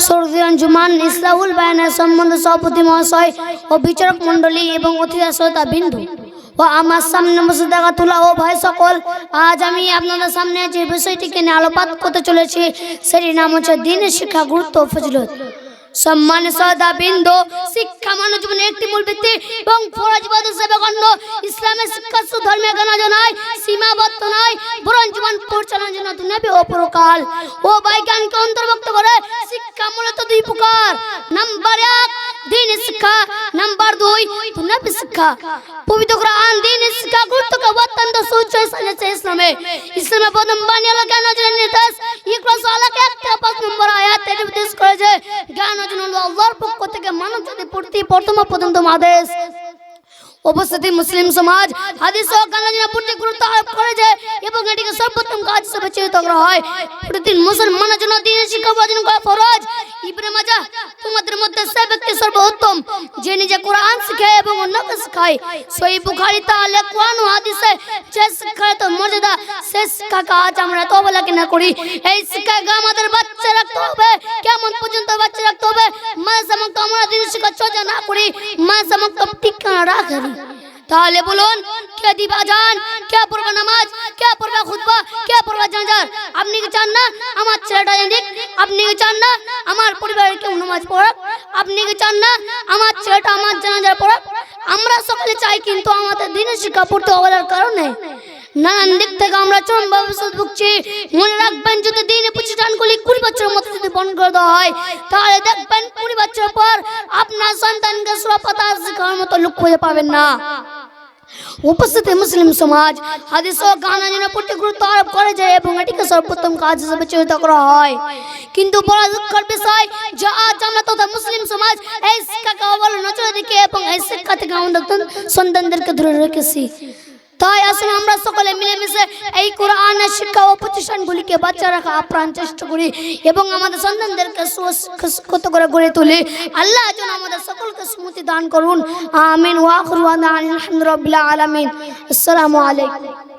Saudi Anjuman ইসলাহুল বায়ানের সম্বন্ধ সভাপতি মহাশয় ও বিচারক মণ্ডলী এবং অতিথি শ্রোতা বিন্দু ও আমার সামনে মুসদাকাতুল্লাহ ও ভাই সকল, আজ আমি আপনাদের সামনে যে বিষয়টিকে নিয়ে আলোকপাত করতে চলেছি সেটির নাম হচ্ছে দ্বীনের শিক্ষা, গুরুত্ব ও ফজিলত। সম্মান শ্রদ্ধা বিন্দু, শিক্ষা মানব জীবনের একটি মূল ভিত্তি এবং ফরজবাদ হিসেবে গণ্য। ইসলামের শিক্ষা শুধু ধর্মীয় জ্ঞান নয়, সীমাবদ্ধ নয়, বরং জীবন পরিচালনার জন্য দুনিয়াবি ও পরকাল ও বৈজ্ঞানিক অন্তর্ভুক্ত করে। শিক্ষা মূলত দুই প্রকার, নাম্বার 1 দ্বীনের শিক্ষা, নাম্বার 2 দুনিয়াবি শিক্ষা। পবিত্র কোরআন দ্বীনের শিক্ষা গুরুত্বকে অত্যন্ত সুউচ্চ স্থানে ইসলামে প্রথম বাণী হলো জ্ঞান অর্জনের নির্দেশ। ইকরা সূরার 1 নম্বর আয়াত এটি নির্দেশ করে যে জ্ঞান অর্জন হলো আল্লাহর পক্ষ থেকে মানব জাতির প্রতি প্রথম আদেশ। উপস্থিতি মুসলিম সমাজ হাদিস ও জ্ঞানের প্রতি গুরুত্ব আরোপ করেছে এবং এটিকে সর্বোত্তম কাজ হিসেবে চিহ্নিত করা হয়। প্রতিদিন মুসলমানের জন্য দ্বীনের শিক্ষা অর্জন করা ফরজ। ইবনে মাজাহ, তোমাদের মধ্যে সে ব্যক্তি সর্বোত্তম যে নিজে কোরআন শিখে এবং অন্যকে শেখায়। সহিহ বুখারী তাহলে কোরআন ও হাদিসে যে শিক্ষার তো মর্যাদা, সে শিক্ষাকে আজ আমরা এত অবহেলা না করি। এই শিক্ষাকে আমাদের বাচ্চা রাখতে হবে, কেমন পর্যন্ত বাচ্চা রাখতে হবে। মাঝে মধ্যে আমরা দ্বীনের শিক্ষা চর্চা না করি, মাঝে মধ্যে ঠিকানা রাখি। তাহলে বলুন, কে দিবা আযান, কে পড়বে নামাজ, কে পড়বে খুতবা, কে পড়বে জানাজা? আপনি কি চান না আমার ছেলেটা জানুক? আপনি কি চান না আমার পরিবারের কেউ নামাজ পড়ুক? আপনি কি চান না আমার ছেলেটা আমার জানাজা পড়ুক? আমরা সকলে চাই, কিন্তু আমাদের দ্বীনের শিক্ষা পড়তে অবহেলার কারণে নানান দিক থেকে আমরা চরম ভবিষ্যৎ ভুগছি। মনে রাখবেন, যদি দ্বীনের প্রতিষ্ঠানগুলি 20 বছরের মতো যদি বন্ধ করে দেওয়া হয়, তাহলে দেখবেন 20 বছর পর আপনার সন্তানকে সূরা ফাতিহা শেখানোর মতো লোক খুঁজে পাবেন না। উপস্থিতি মুসলিম সমাজ হাদিস ও জ্ঞানের প্রতি গুরুত্ব আরোপ করে যায় এবং এটিকে সর্বোত্তম কাজ হিসেবে চিহ্নিত করা হয়। কিন্তু বড় দুঃখের বিষয় যে আজ আমরা তথা মুসলিম সমাজ এই শিক্ষাকে অবহেলা নজরে রেখে এবং এই শিক্ষা থেকে আমাদের সন্তানদেরকে দূরে রেখেছি। তাই আসুন আমরা সকলে মিলেমিশে এই কোরআনের শিক্ষা ও প্রতিষ্ঠানগুলিকে বাঁচিয়ে রাখা আপ্রাণ চেষ্টা করি এবং আমাদের সন্তানদেরকে সুশিক্ষিত করে গড়ে তুলি। আল্লাহ যেন আমাদের সকলকে সুমতি দান করুন। আমিন ওয়া আখিরু দাওয়ানা আলহামদুলিল্লাহি রাব্বিল আলামিন। আসসালামু আলাইকুম।